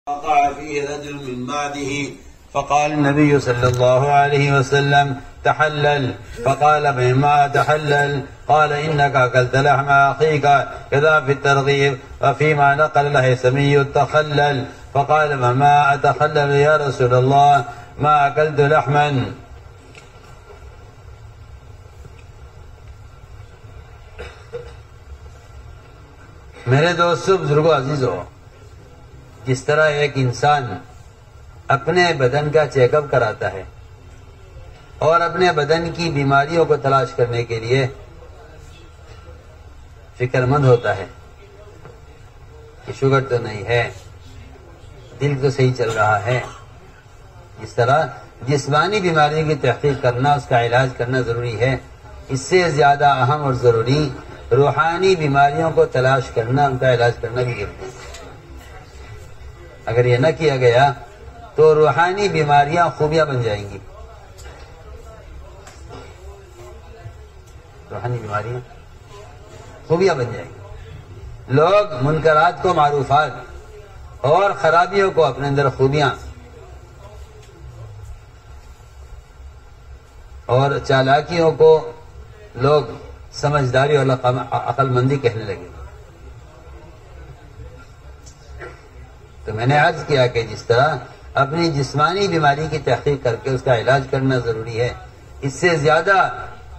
وقع فيه رجل من بعده فقال النبي صلى الله عليه وسلم تحلل، فقال بما تحلل؟ قال إنك أكلت لحم أخيك، كذا في الترغيب. وفيما نقل الهيثمي التخلل، فقال وما أتخلل يا رسول الله؟ ما أكلت لحما. میرے دوستو، بزرگوں، عزیزوں، جس طرح ایک انسان اپنے بدن کا چیک اپ کراتا ہے اور اپنے بدن کی بیماریوں کو تلاش کرنے کے لیے فکر مند ہوتا ہے کہ شوگر تو نہیں ہے، دل تو صحیح چل رہا ہے، جس طرح جسمانی بیماریوں کی تحقیق کرنا، اس کا علاج کرنا ضروری ہے، اس سے زیادہ اہم اور ضروری روحانی بیماریوں کو تلاش کرنا، ان کا علاج کرنا بھی ضروری ہے۔ اگر یہ نہ کیا گیا تو روحانی بیماریاں خوبیاں بن جائیں گی، روحانی بیماریاں خوبیاں بن جائیں گی۔ لوگ منکرات کو معروفات اور خرابیوں کو اپنے اندر خوبیاں اور چالاکیوں کو لوگ سمجھداری اور عقل مندی کہنے لگے۔ تو میں نے عرض کیا کہ جس طرح اپنی جسمانی بیماری کی تحقیق کر کے اس کا علاج کرنا ضروری ہے، اس سے زیادہ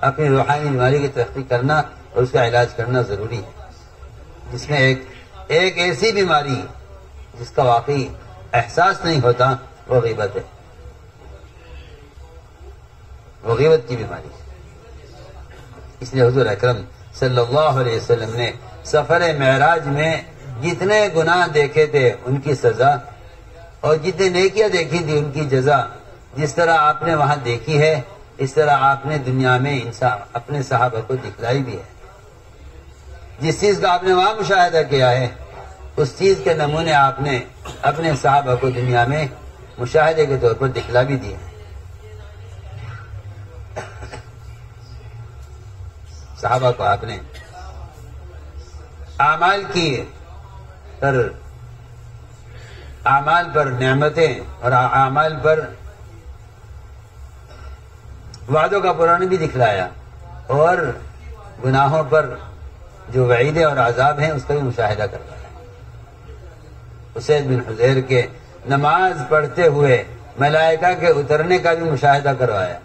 اپنی روحانی بیماری کی تحقیق کرنا اور اس کا علاج کرنا ضروری ہے، جس میں ایک ایسی بیماری جس کا واقعی احساس نہیں ہوتا، وہ غیبت ہے، وہ غیبت کی بیماری ہے۔ اس لیے حضور اکرم صلی اللہ علیہ وسلم نے سفر معراج میں جتنے گناہ دیکھے تھے ان کی سزا اور جتنے نیکیاں دیکھی تھی ان کی جزا، جس طرح آپ نے وہاں دیکھی ہے، اس طرح آپ نے دنیا میں انسان اپنے صحابہ کو دکھلائی بھی ہے۔ جس چیز کا آپ نے وہاں مشاہدہ کیا ہے، اس چیز کے نمونے آپ نے اپنے صحابہ کو دنیا میں مشاہدے کے طور پر دکھلا بھی دیے ہیں۔ صحابہ کو آپ نے اعمال پر نعمتیں اور اعمال پر وعدوں کا پرانا بھی دکھلایا، اور گناہوں پر جو وعیدیں اور عذاب ہیں اس کا بھی مشاہدہ کروایا۔ اسید بن حضیر کے نماز پڑھتے ہوئے ملائکہ کے اترنے کا بھی مشاہدہ کروایا،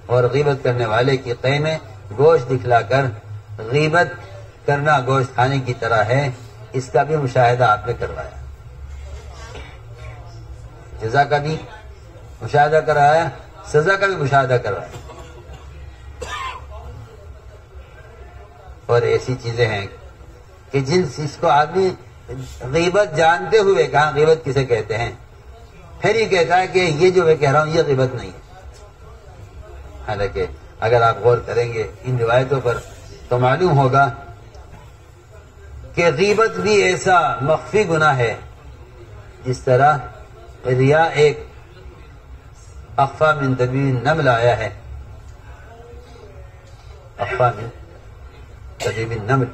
اور غیبت کرنے والے کی قے میں گوشت دکھلا کر غیبت کرنا گوشت کھانے کی طرح ہے، اس کا بھی مشاہدہ آپ نے کروایا۔ جزا کا بھی مشاہدہ کروایا، سزا کا بھی مشاہدہ کروایا۔ اور ایسی چیزیں ہیں کہ جن چیز کو آدمی غیبت جانتے ہوئے کہاں غیبت کسے کہتے ہیں، پھر یہ کہتا ہے کہ یہ جو میں کہہ رہا ہوں یہ غیبت نہیں ہے۔ حالانکہ اگر آپ غور کریں گے ان روایتوں پر تو معلوم ہوگا کہ غیبت بھی ایسا مخفی گناہ ہے جس طرح ریا ایک اخفا من دبیب النمل آیا ہے، اخفا من دبیب النمل،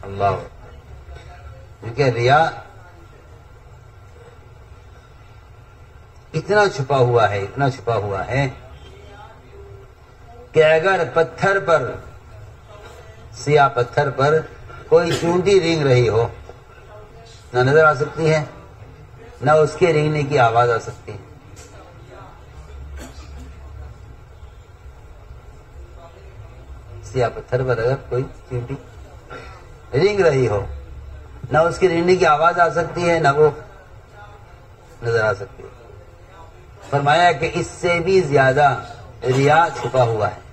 اللہ، کیونکہ ریا اتنا چھپا ہوا ہے، اتنا چھپا ہوا ہے کہ اگر پتھر پر، سیاہ پتھر پر کوئی چونٹی رینگ رہی ہو، نہ نظر آ سکتی ہے، نہ اس کے رینگنے کی آواز آ سکتی ہے۔ سیاہ پتھر پر اگر کوئی چونٹی رینگ رہی ہو، نہ اس کے رینگنے کی آواز آ سکتی ہے، نہ وہ نظر آ سکتی ہے۔ فرمایا کہ اس سے بھی زیادہ ریا چھپا ہوا ہے،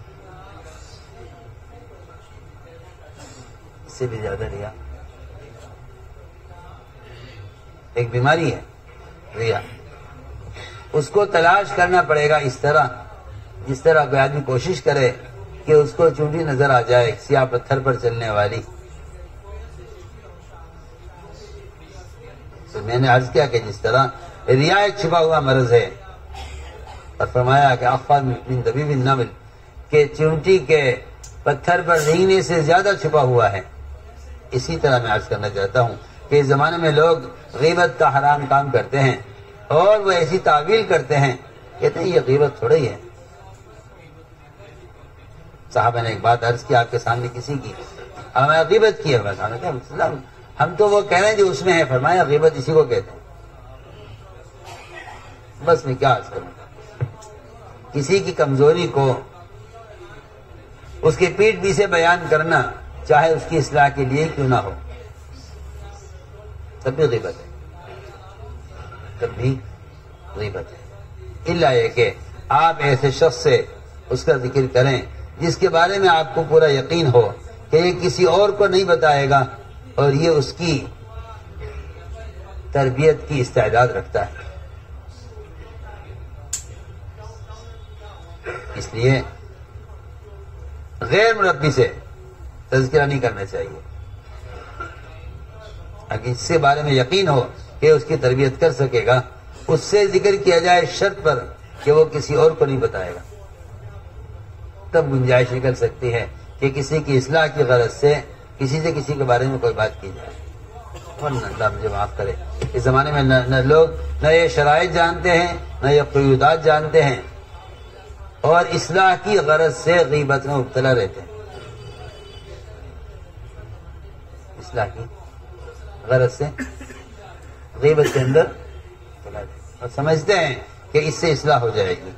اس سے بھی زیادہ ریا ایک بیماری ہے، ریا۔ اس کو تلاش کرنا پڑے گا اس طرح جس طرح کوئی آدمی کوشش کرے کہ اس کو چونٹی نظر آ جائے سیاہ پتھر پر چلنے والی۔ تو میں نے عرض کیا کہ جس طرح ریا ایک چھپا ہوا مرض ہے، اور فرمایا کہ اخفا من دبیب النمل، کہ چونٹی کے پتھر پر رینگنے سے زیادہ چھپا ہوا ہے، اسی طرح میں عرض کرنا چاہتا ہوں کہ اس زمانے میں لوگ غیبت کا حرام کام کرتے ہیں اور وہ ایسی تعویل کرتے ہیں، کہتے ہیں یہ غیبت تھوڑا ہی ہے۔ صحابہ نے ایک بات عرض کی آپ کے سامنے کسی کی، ہمیں غیبت کی ہے، ہم تو وہ کہہ رہے ہیں جو اس میں ہے، فرمایا غیبت اسی کو کہتے ہیں۔ بس میں کیا عرض کروں، کسی کی کمزوری کو اس کی پیٹھ پیچھے بیان کرنا، چاہے اس کی اصلاح کے لیے کیوں نہ ہو، تب بھی غیبت ہے، تب بھی غیبت ہے۔ الا یہ کہ آپ ایسے شخص سے اس کا ذکر کریں جس کے بارے میں آپ کو پورا یقین ہو کہ یہ کسی اور کو نہیں بتائے گا اور یہ اس کی تربیت کی استعداد رکھتا ہے۔ اس لیے غیر مربی سے تذکرہ نہیں کرنا چاہیے، اگر اس کے بارے میں یقین ہو کہ اس کی تربیت کر سکے گا، اس سے ذکر کیا جائے شرط پر کہ وہ کسی اور کو نہیں بتائے گا، تب گنجائش نکل سکتی ہے کہ کسی کی اصلاح کی غرض سے کسی سے کسی کے بارے میں کوئی بات کی جائے۔ ورنہ اللہ مجھے معاف کرے، اس زمانے میں نہ لوگ نہ یہ شرائط جانتے ہیں نہ یہ قیودات جانتے ہیں، اور اصلاح کی غرض سے غیبت میں مبتلا رہتے ہیں، اصلاح کی غرض سے غیبت کے اندر مبتلا رہتے ہیں اور سمجھتے ہیں کہ اس سے اصلاح ہو جائے گی،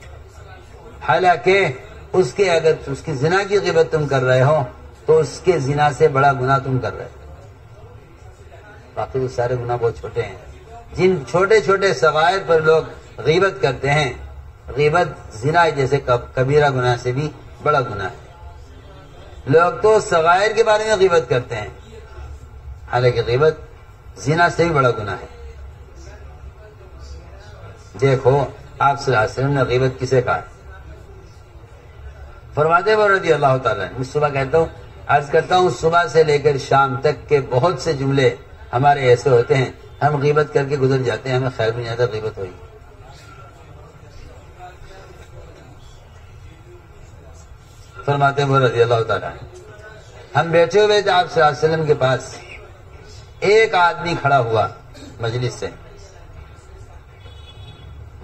حالانکہ اگر اس کی زنا کی غیبت تم کر رہے ہو تو اس کے زنا سے بڑا گناہ تم کر رہے ہو۔ باقی وہ سارے گناہ بہت چھوٹے ہیں، جن چھوٹے چھوٹے صغائر پر لوگ غیبت کرتے ہیں، غیبت زنا جیسے کبیرہ گناہ سے بھی بڑا گناہ ہے۔ لوگ تو صغائر کے بارے میں غیبت کرتے ہیں، حالانکہ غیبت زنا سے بھی بڑا گناہ ہے۔ دیکھو آپ صلی اللہ علیہ وسلم نے غیبت کسے کہا ہے؟ فرماتے ہیں رضی اللہ تعالیٰ، میں صبح کہتا ہوں، عرض کرتا ہوں، صبح سے لے کر شام تک کے بہت سے جملے ہمارے ایسے ہوتے ہیں، ہم غیبت کر کے گزر جاتے ہیں، ہمیں خیر بھی نہیں آتا غیبت ہوئی۔ فرماتے ہیں رضی اللہ تعالیٰ، ہم بیٹھے ہوئے تھے آپ صلی اللہ علیہ وسلم کے پاس، ایک آدمی کھڑا ہوا مجلس سے،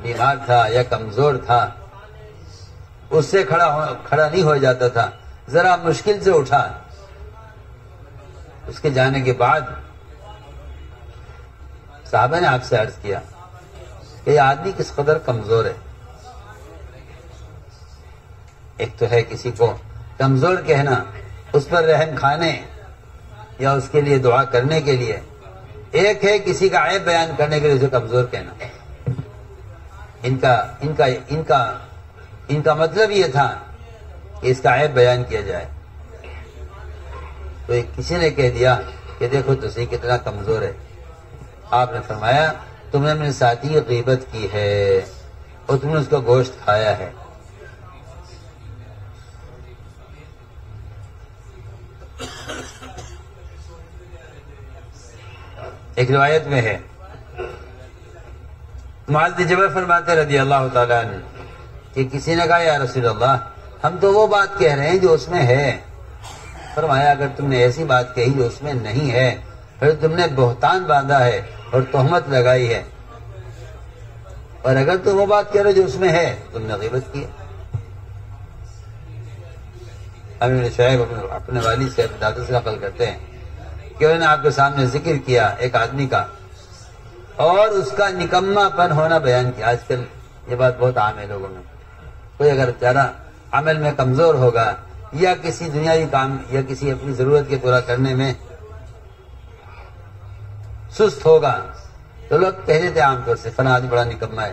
بیمار تھا یا کمزور تھا، اس سے کھڑا نہیں ہو جاتا تھا، ذرا مشکل سے اٹھا۔ اس کے جانے کے بعد صحابہ نے آپ سے عرض کیا کہ یہ آدمی کس قدر کمزور ہے۔ ایک تو ہے کسی کو کمزور کہنا، اس پر رحم کھانے یا اس کے لیے دعا کرنے کے لیے، ایک ہے کسی کا عیب بیان کرنے کے لیے اسے کمزور کہنا۔ ان کا مطلب یہ تھا کہ اس کا عیب بیان کیا جائے، تو کسی نے کہہ دیا کہ دیکھو تسی کتنا کمزور ہے۔ آپ نے فرمایا تم نے میرے ساتھی غیبت کی ہے اور تم نے اس کا گوشت کھایا ہے۔ ایک روایت میں ہے، معاذ بن جبل فرماتے رضی اللہ تعالیٰ عنہ کہ کسی نے کہا یا رسول اللہ ہم تو وہ بات کہہ رہے ہیں جو اس میں ہے۔ فرمایا اگر تم نے ایسی بات کہی جو اس میں نہیں ہے، پھر تم نے بہتان باندھا ہے اور تہمت لگائی ہے، اور اگر تم وہ بات کہہ رہے ہو جو اس میں ہے تم نے غیبت کی ہے۔ امیر شعیب اپنے والد سے اپنے دادا سے نقل کرتے ہیں کہ انہوں نے آپ کے سامنے ذکر کیا ایک آدمی کا اور اس کا نکما پن ہونا بیان کیا۔ آج کل یہ بات بہت عام ہے لوگوں میں، کوئی اگر بیچارہ عمل میں کمزور ہوگا یا کسی دنیاوی کام یا کسی اپنی ضرورت کے پورا کرنے میں سست ہوگا تو لوگ کہہ دیتے عام طور سے فلاں آدمی بڑا نکما ہے۔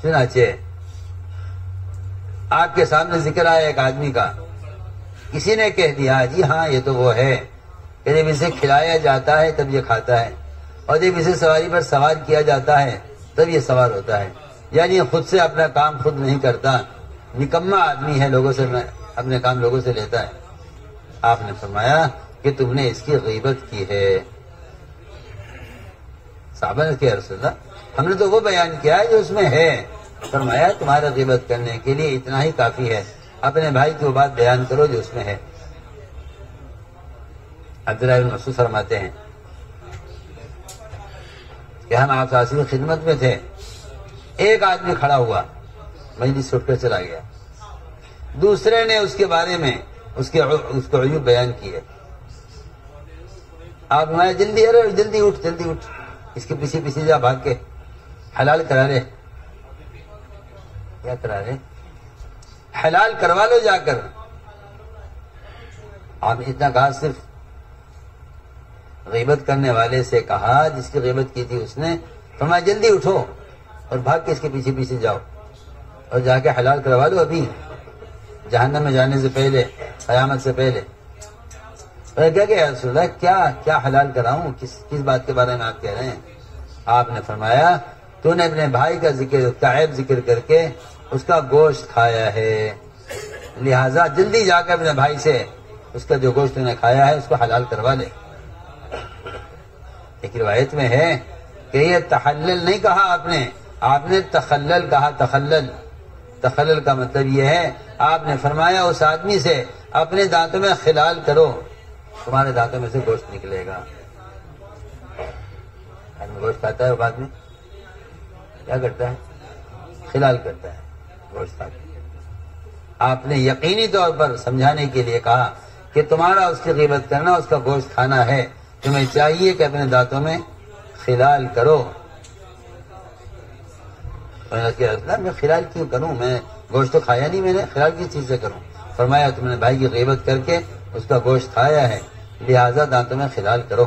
چنانچہ آپ کے سامنے ذکر آیا ایک آدمی کا، کسی نے کہہ دیا جی ہاں یہ تو وہ ہے کہ جب اسے کھلایا جاتا ہے تب یہ کھاتا ہے، اور جب اسے سواری پر سوار کیا جاتا ہے تب یہ سوار ہوتا ہے، یعنی خود سے اپنا کام خود نہیں کرتا، نکما آدمی ہے، لوگوں سے اپنے کام لوگوں سے لیتا ہے۔ آپ نے فرمایا کہ تم نے اس کی غیبت کی ہے۔ صحابہ نے کہا رسول اللہ ہم نے تو وہ بیان کیا ہے جو اس میں ہے۔ فرمایا تمہارا غیبت کرنے کے لیے اتنا ہی کافی ہے، اپنے بھائی کی وہ بات بیان کرو جو اس میں ہے۔ عبداللہ بن مسعود فرماتے ہیں کہ ہم آپ کی خدمت میں تھے، ایک آدمی کھڑا ہوا، مجلس سے اٹھ کر چلا گیا، دوسرے نے اس کے بارے میں اس کو عیوب بیان کیے۔ آپ ہمارے جلدی، ارے جلدی اٹھ، اس کے پیچھے پیچھے جا، بھاگ کے حلال کرا لے۔ کیا کرا لے؟ حلال کروا لو جا کر۔ آپ نے اتنا کہا، صرف غیبت کرنے والے سے کہا، جس کی غیبت کی تھی اس نے، فرمایا جلدی اٹھو اور بھاگ کے اس کے پیچھے پیچھے جاؤ اور جا کے حلال کروا لو ابھی، جہنم میں جانے سے پہلے، قیامت سے پہلے۔ کیا کہ رسول اللہ کیا حلال کراؤں؟ کس بات کے بارے میں آپ کہہ رہے ہیں؟ آپ نے فرمایا تو نے اپنے بھائی کا ذکر، اس کا عیب ذکر کر کے اس کا گوشت کھایا ہے، لہذا جلدی جا کر اپنے بھائی سے اس کا جو گوشت نے کھایا ہے اس کو حلال کروا لے۔ ایک روایت میں ہے کہ یہ تحلل نہیں کہا آپ نے تخلل کہا۔ تخلل کا مطلب یہ ہے، آپ نے فرمایا اس آدمی سے اپنے دانتوں میں خلال کرو، تمہارے دانتوں میں سے گوشت نکلے گا۔ آدمی گوشت کھاتا ہے، وہ آدمی کیا کرتا ہے؟ خلال کرتا ہے گوشت کھاتا ہے۔ آپ نے یقینی طور پر سمجھانے کے لیے کہا کہ تمہارا اس کی غیبت کرنا، اس کا گوشت کھانا ہے، تمہیں چاہیے کہ اپنے دانتوں میں خلال کرو۔ میں خلال کیوں کروں؟ میں گوشت تو کھایا نہیں، میں نے خلال کس چیز سے کروں؟ فرمایا تم نے بھائی کی غیبت کر کے اس کا گوشت کھایا ہے، لہذا دانتوں میں خلال کرو۔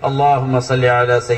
اللہم صلی علی سیدنا